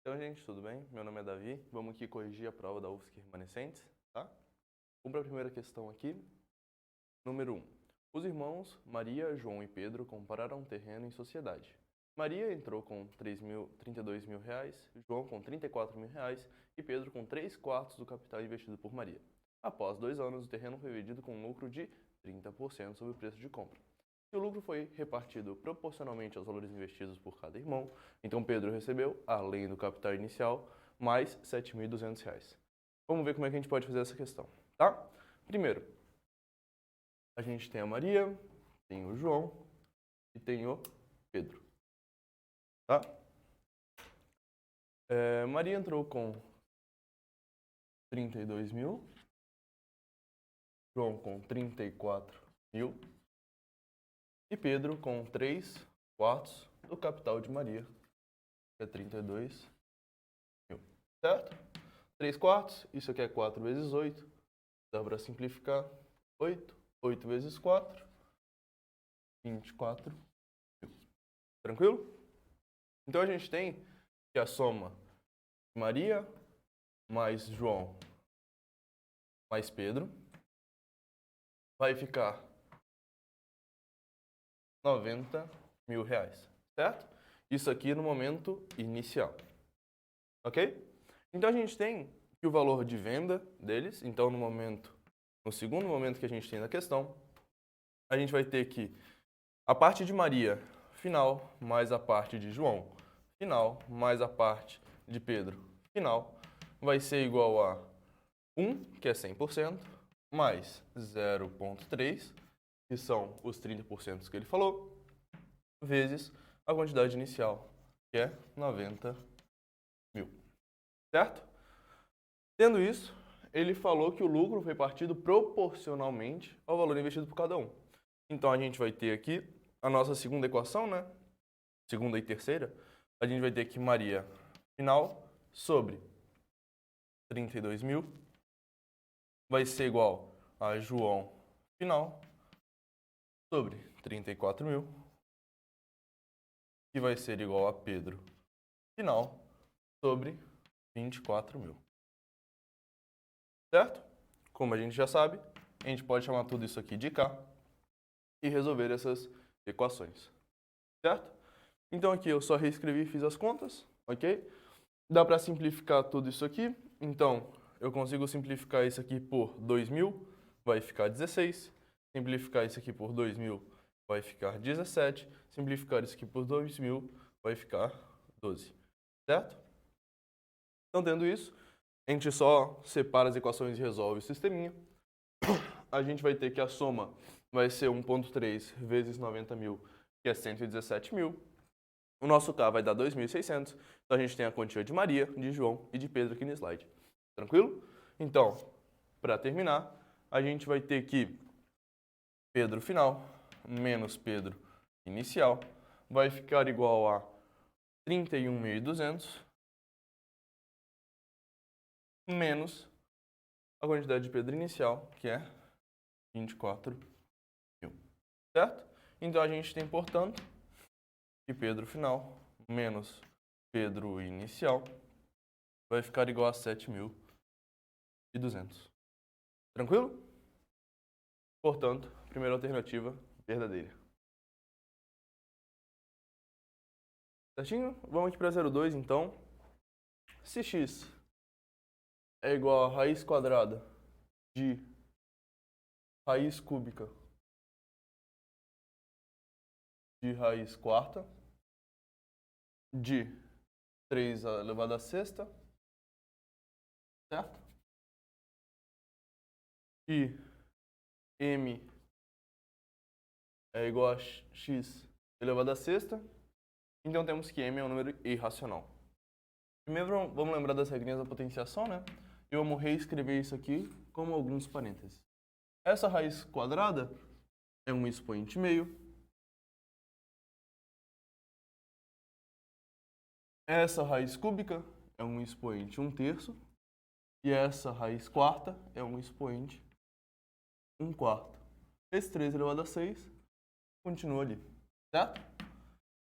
Então, gente, tudo bem? Meu nome é Davi. Vamos aqui corrigir a prova da UFSC remanescentes, tá? Vamos para a primeira questão aqui. Número 1. Os irmãos Maria, João e Pedro compraram um terreno em sociedade. Maria entrou com 32 mil reais, João com 34 mil reais e Pedro com 3/4 do capital investido por Maria. Após 2 anos, o terreno foi vendido com um lucro de 30% sobre o preço de compra. Se o lucro foi repartido proporcionalmente aos valores investidos por cada irmão, então Pedro recebeu, além do capital inicial, mais R$ 7.200. Vamos ver como é que a gente pode fazer essa questão, tá? Primeiro, a gente tem a Maria, tem o João e tem o Pedro, tá? Maria entrou com 32 mil, João com 34 mil e Pedro com 3/4 do capital de Maria, que é 32 mil, certo? 3/4, isso aqui é 4 vezes 8, dá para simplificar, 8 vezes 4, 24 mil. Tranquilo? Então a gente tem que a soma de Maria mais João mais Pedro vai ficar 90 mil reais, certo? Isso aqui no momento inicial, ok? Então a gente tem que o valor de venda deles, então no segundo momento que a gente tem na questão, a gente vai ter que a parte de Maria final mais a parte de João final mais a parte de Pedro final vai ser igual a 1, que é 100%, mais 0,3, que são os 30% que ele falou, vezes a quantidade inicial, que é 90 mil. Certo? Tendo isso, ele falou que o lucro foi partido proporcionalmente ao valor investido por cada um. Então, a gente vai ter aqui a nossa segunda equação, né? Segunda e terceira. A gente vai ter que Maria final sobre 32 mil vai ser igual a João final sobre 34 mil, que vai ser igual a Pedro final sobre 24 mil. Certo? Como a gente já sabe, a gente pode chamar tudo isso aqui de K e resolver essas equações. Certo? Então aqui eu só reescrevi e fiz as contas, ok? Dá para simplificar tudo isso aqui. Então, eu consigo simplificar isso aqui por 2.000, vai ficar 16. Simplificar isso aqui por 2.000, vai ficar 17. Simplificar isso aqui por 2.000, vai ficar 12. Certo? Então, tendo isso, a gente só separa as equações e resolve o sisteminha. A gente vai ter que a soma vai ser 1,3 vezes 90 mil, que é 117 mil. O nosso K vai dar 2.600. Então, a gente tem a quantia de Maria, de João e de Pedro aqui no slide. Tranquilo? Então, para terminar, a gente vai ter que Pedro final menos Pedro inicial vai ficar igual a 31.200 menos a quantidade de Pedro inicial, que é 24 mil. Certo? Então, a gente tem, portanto, que Pedro final menos Pedro inicial vai ficar igual a 7.200. Tranquilo? Portanto, primeira alternativa verdadeira. Certinho? Vamos aqui para 0,2, então. Se x é igual a raiz quadrada de raiz cúbica de raiz quarta de 3 elevado à sexta, certo? E m é igual a x elevado à sexta, então temos que m é um número irracional. Primeiro, vamos lembrar das regrinhas da potenciação, né? Eu vou reescrever isso aqui como alguns parênteses. Essa raiz quadrada é um expoente meio. Essa raiz cúbica é um expoente 1/3. E essa raiz quarta é um expoente 1/4. Esse 3 elevado a 6 continua ali. certo?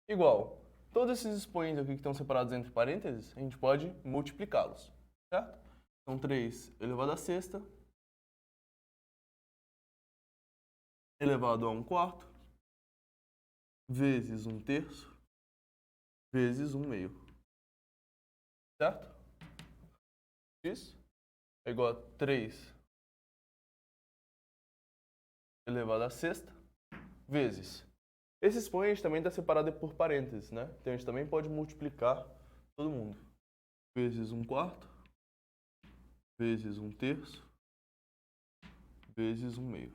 Igual, todos esses expoentes aqui que estão separados entre parênteses, a gente pode multiplicá-los, certo? Então, 3 elevado à sexta, elevado a 1/4, vezes 1/3, vezes 1/2, certo? Isso é igual a 3 elevado à sexta, vezes. Esse expoente também está separado por parênteses, né? Então a gente também pode multiplicar todo mundo. Vezes 1/4, vezes 1/3, vezes 1/2.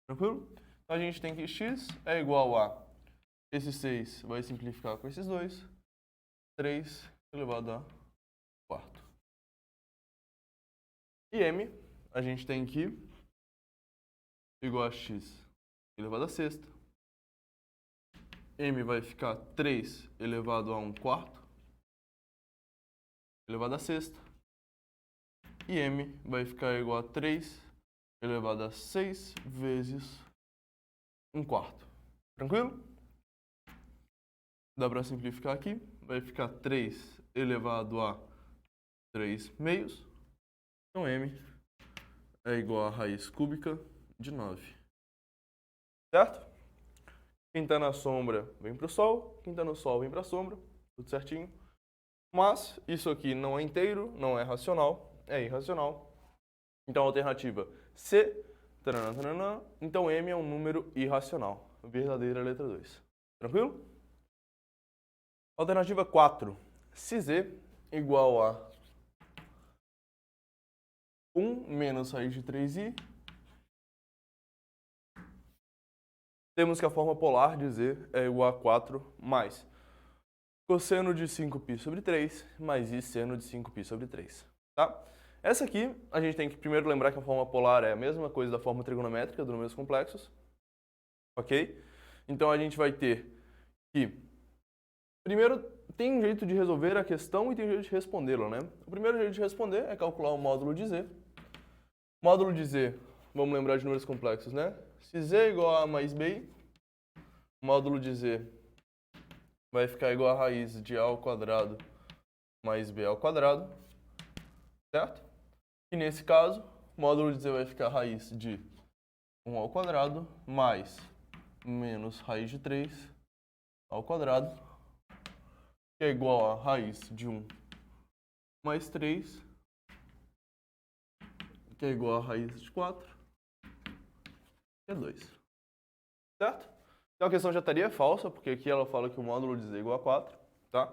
Tranquilo? Então a gente tem que x é igual a, esse 6 vai simplificar com esses dois, 3 elevado a 4. E m, a gente tem que igual a x elevado a sexta. M vai ficar 3 elevado a 1/4 elevado a sexta. E m vai ficar igual a 3 elevado a 6 vezes 1/4. Tranquilo? Dá para simplificar aqui. Vai ficar 3 elevado a 3 meios. Então m é igual a raiz cúbica de 9. Certo? Quem está na sombra vem para o sol, quem está no sol vem para a sombra, tudo certinho. Mas isso aqui não é inteiro, não é racional, é irracional. Então a alternativa C, taranã, taranã, então M é um número irracional. Verdadeira letra 2. Tranquilo? Alternativa 4. Se Z igual a 1 menos raiz de 3i, temos que a forma polar de Z é igual a 4 mais cosseno de 5π sobre 3 mais i seno de 5π sobre 3. Tá? Essa aqui, a gente tem que primeiro lembrar que a forma polar é a mesma coisa da forma trigonométrica dos números complexos. Ok? Então a gente vai ter que, primeiro, tem um jeito de resolver a questão e tem um jeito de respondê-la, né? O primeiro jeito de responder é calcular o módulo de Z. Módulo de Z, vamos lembrar de números complexos, né? Se Z é igual a mais b, o módulo de Z vai ficar igual a raiz de a ao quadrado mais b ao quadrado, certo? E nesse caso, o módulo de Z vai ficar a raiz de 1 ao quadrado mais menos raiz de 3 ao quadrado, que é igual a raiz de 1 mais 3, que é igual a raiz de 4, que é 2. Certo? Então a questão já estaria falsa, porque aqui ela fala que o módulo de Z é igual a 4. Tá?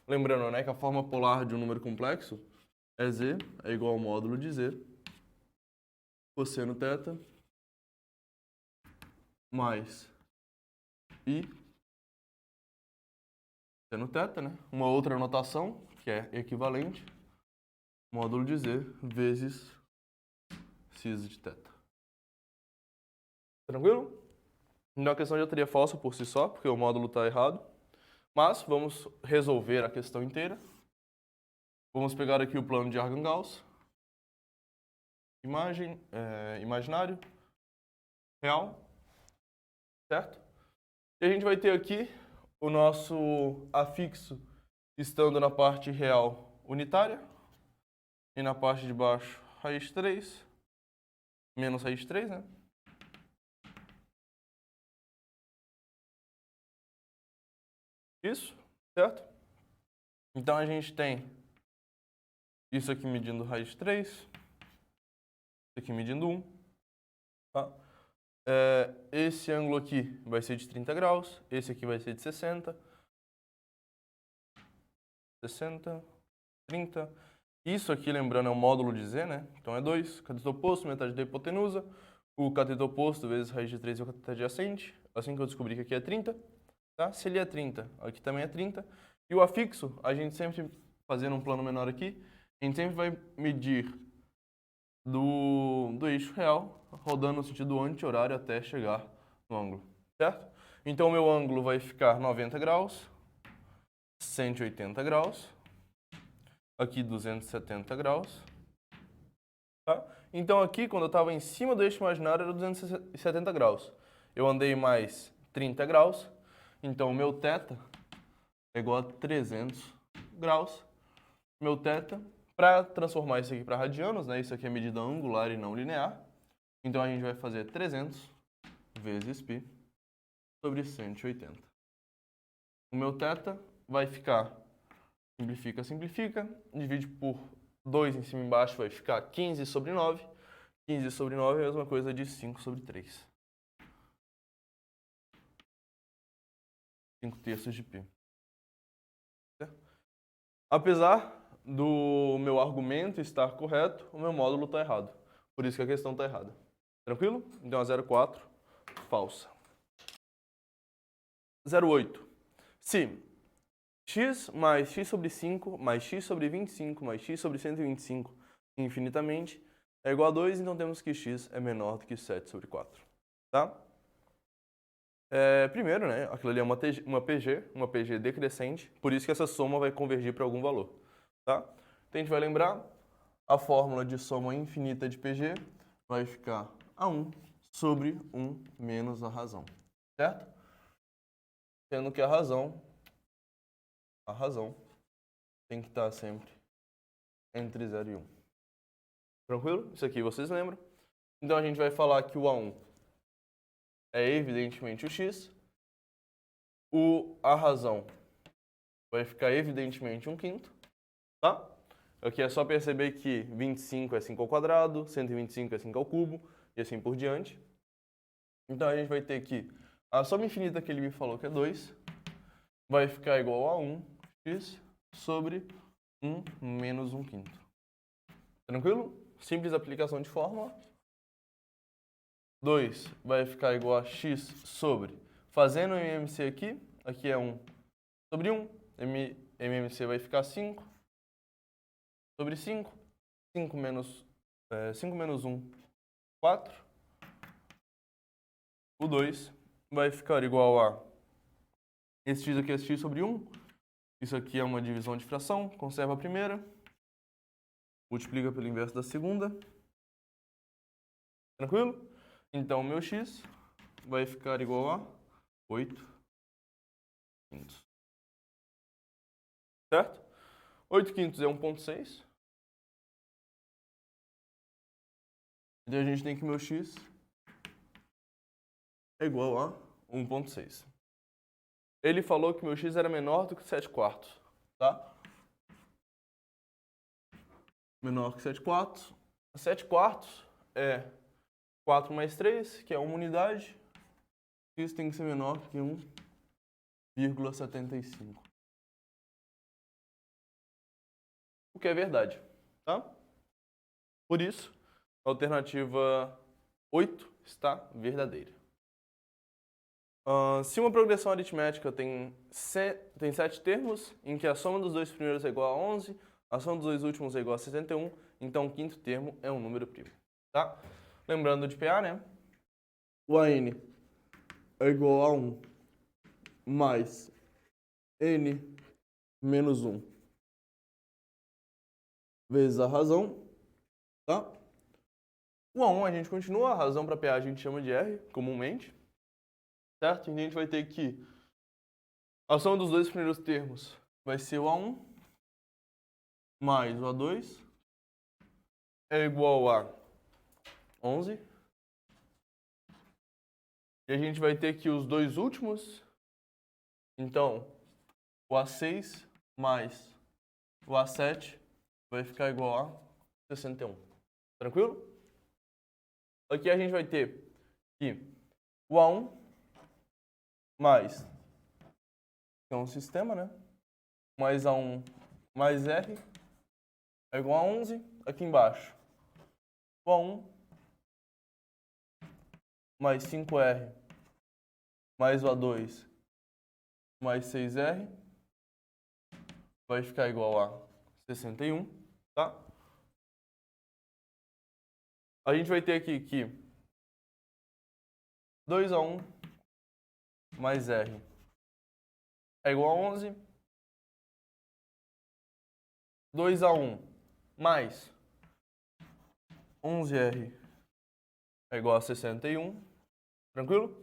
Lembrando, né, que a forma polar de um número complexo é Z é igual ao módulo de Z, cosseno θ, mais I seno θ, né? Uma outra notação, que é equivalente, módulo de Z vezes cis de θ. Tranquilo? Então a questão já estaria falsa por si só, porque o módulo está errado. Mas vamos resolver a questão inteira. Vamos pegar aqui o plano de Argand-Gauss. Imagem, imaginário, real, certo? E a gente vai ter aqui o nosso afixo estando na parte real unitária e na parte de baixo raiz 3, menos raiz 3, né? Isso, certo? Então a gente tem isso aqui medindo raiz 3, isso aqui medindo 1, tá? Esse ângulo aqui vai ser de 30 graus, esse aqui vai ser de 60, 30. Isso aqui, lembrando, é o módulo de Z, né? Então é 2, cateto oposto, metade da hipotenusa, o cateto oposto vezes raiz de 3 é o cateto adjacente, assim que eu descobri que aqui é 30. Tá? Se ele é 30, aqui também é 30. E o afixo, a gente sempre, fazendo um plano menor aqui, a gente sempre vai medir do eixo real, rodando no sentido anti-horário até chegar no ângulo, certo? Então, o meu ângulo vai ficar 90 graus, 180 graus, aqui 270 graus, tá? Então, aqui, quando eu estava em cima do eixo imaginário, era 270 graus. Eu andei mais 30 graus. Então, o meu θ é igual a 300 graus. Meu θ, para transformar isso aqui para radianos, né? Isso aqui é medida angular e não linear. Então, a gente vai fazer 300 vezes π sobre 180. O meu θ vai ficar, simplifica, simplifica, divide por 2 em cima e embaixo, vai ficar 15 sobre 9. 15 sobre 9 é a mesma coisa de 5 sobre 3. 5 terços de π. Apesar do meu argumento estar correto, o meu módulo está errado. Por isso que a questão está errada. Tranquilo? Então, a 04, falsa. 08. Se x mais x sobre 5 mais x sobre 25 mais x sobre 125 infinitamente é igual a 2, então temos que x é menor do que 7 sobre 4. Tá? Primeiro, né, aquilo ali é uma PG decrescente, por isso que essa soma vai convergir para algum valor. Tá? Então a gente vai lembrar, a fórmula de soma infinita de PG vai ficar A1 sobre 1 menos a razão. Certo? Sendo que a razão tem que estar sempre entre 0 e 1. Tranquilo? Isso aqui vocês lembram? Então a gente vai falar que o A1 é evidentemente o x, a razão vai ficar evidentemente 1/5, tá? Aqui é só perceber que 25 é 5 ao quadrado, 125 é 5 ao cubo e assim por diante. Então a gente vai ter que a soma infinita que ele me falou que é 2 vai ficar igual a 1x sobre 1 menos 1/5. Tranquilo? Simples aplicação de fórmula. 2 vai ficar igual a x sobre, fazendo o MMC aqui é 1 sobre 1, MMC vai ficar 5 sobre 5, 5 menos 1, 4. O 2 vai ficar igual a, esse x aqui é x sobre 1, isso aqui é uma divisão de fração, conserva a primeira, multiplica pelo inverso da segunda. Tranquilo? Então, o meu x vai ficar igual a 8/5. Certo? 8/5 é 1,6. Então, a gente tem que o meu x é igual a 1,6. Ele falou que o meu x era menor do que 7/4. Tá? Menor que 7/4. 7/4 é 4 mais 3, que é uma unidade. Isso tem que ser menor que 1,75. O que é verdade, tá? Por isso, a alternativa 8 está verdadeira. Se uma progressão aritmética tem 7 termos, em que a soma dos dois primeiros é igual a 11, a soma dos dois últimos é igual a 61, então o quinto termo é um número primo, tá? Lembrando de PA, né? O AN é igual a 1 mais N menos 1 vezes a razão, tá? O A1 a gente continua, a razão para PA a gente chama de R, comumente, certo? Então a gente vai ter que a soma dos dois primeiros termos vai ser o A1 mais o A2 é igual a 11. E a gente vai ter que os dois últimos, então, o A6 mais o A7 vai ficar igual a 61. Tranquilo? Aqui a gente vai ter que o A1 mais, que é um sistema, né? Mais A1 mais R é igual a 11. Aqui embaixo, o A1 mais 5R mais o A2 mais 6R vai ficar igual a 61, tá? A gente vai ter aqui que 2A1 mais R é igual a 11. 2A1 mais 11R é igual a 61. Tranquilo?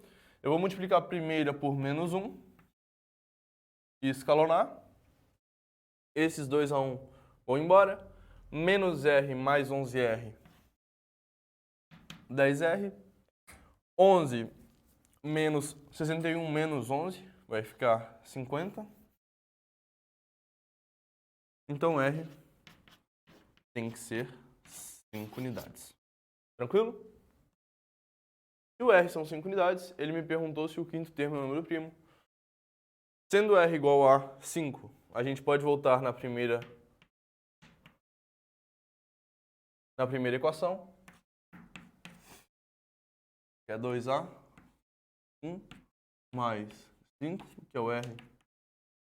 Eu vou multiplicar a primeira por menos 1 e escalonar. Esses 2 a 1 vão embora. Menos R mais 11R, 10R. 11 menos 61 menos 11 vai ficar 50. Então R tem que ser 5 unidades. Tranquilo? Se o R são 5 unidades, ele me perguntou se o quinto termo é um número primo. Sendo R igual a 5, a gente pode voltar na primeira equação, que é 2A, 1, mais 5, que é o R,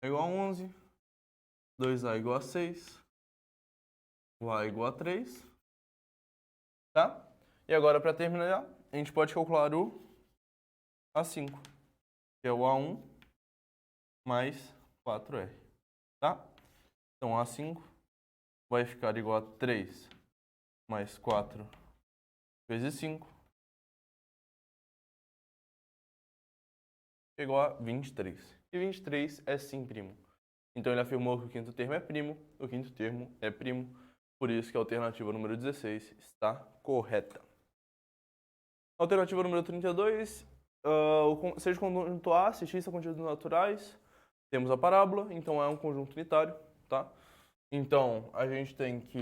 é igual a 11, 2A igual a 6, Y igual a 3, tá? E agora, para terminar, a gente pode calcular o A5, que é o A1 mais 4R, tá? Então, A5 vai ficar igual a 3 mais 4 vezes 5, igual a 23. E 23 é sim primo. Então ele afirmou que o quinto termo é primo, o quinto termo é primo, por isso que a alternativa número 16 está correta. Alternativa número 32, seja conjunto A, se x são conjuntos naturais, temos a parábola, então é um conjunto unitário, tá? Então a gente tem que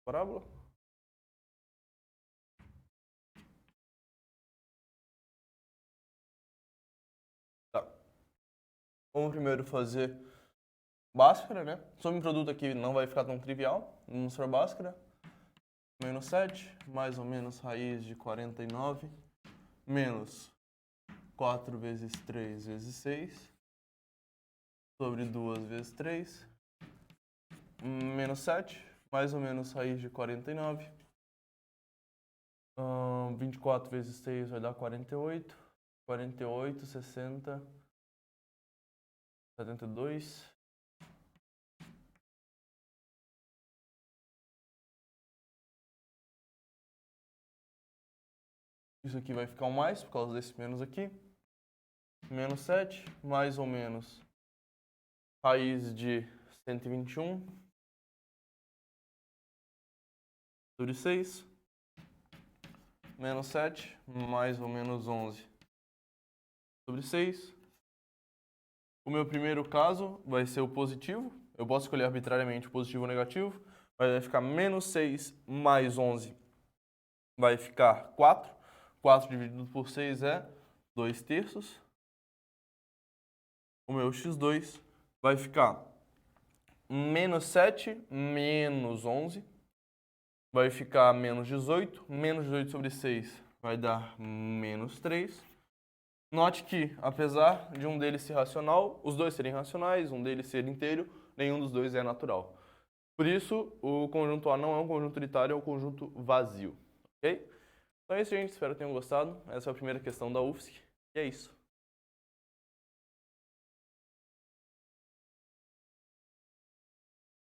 parábola. Tá. Vamos primeiro fazer Bhaskara, né? Sobre o produto aqui não vai ficar tão trivial. Vamos para Bhaskara. Menos 7, mais ou menos raiz de 49, menos 4 vezes 3 vezes 6, sobre 2 vezes 3, menos 7, mais ou menos raiz de 49. 24 vezes 6 vai dar 48. 48, 60, 72. Isso aqui vai ficar um mais, por causa desse menos aqui. Menos 7, mais ou menos raiz de 121 sobre 6. Menos 7, mais ou menos 11 sobre 6. O meu primeiro caso vai ser o positivo. Eu posso escolher arbitrariamente o positivo ou o negativo. Mas vai ficar menos 6 mais 11. Vai ficar 4. 4 dividido por 6 é 2/3. O meu x2 vai ficar menos 7 menos 11. Vai ficar menos 18. Menos 18 sobre 6 vai dar menos 3. Note que, apesar de um deles ser racional, os dois serem racionais, um deles ser inteiro, nenhum dos dois é natural. Por isso, o conjunto A não é um conjunto unitário, é um conjunto vazio. Ok? Então é isso, gente. Espero que tenham gostado. Essa é a primeira questão da UFSC. E é isso.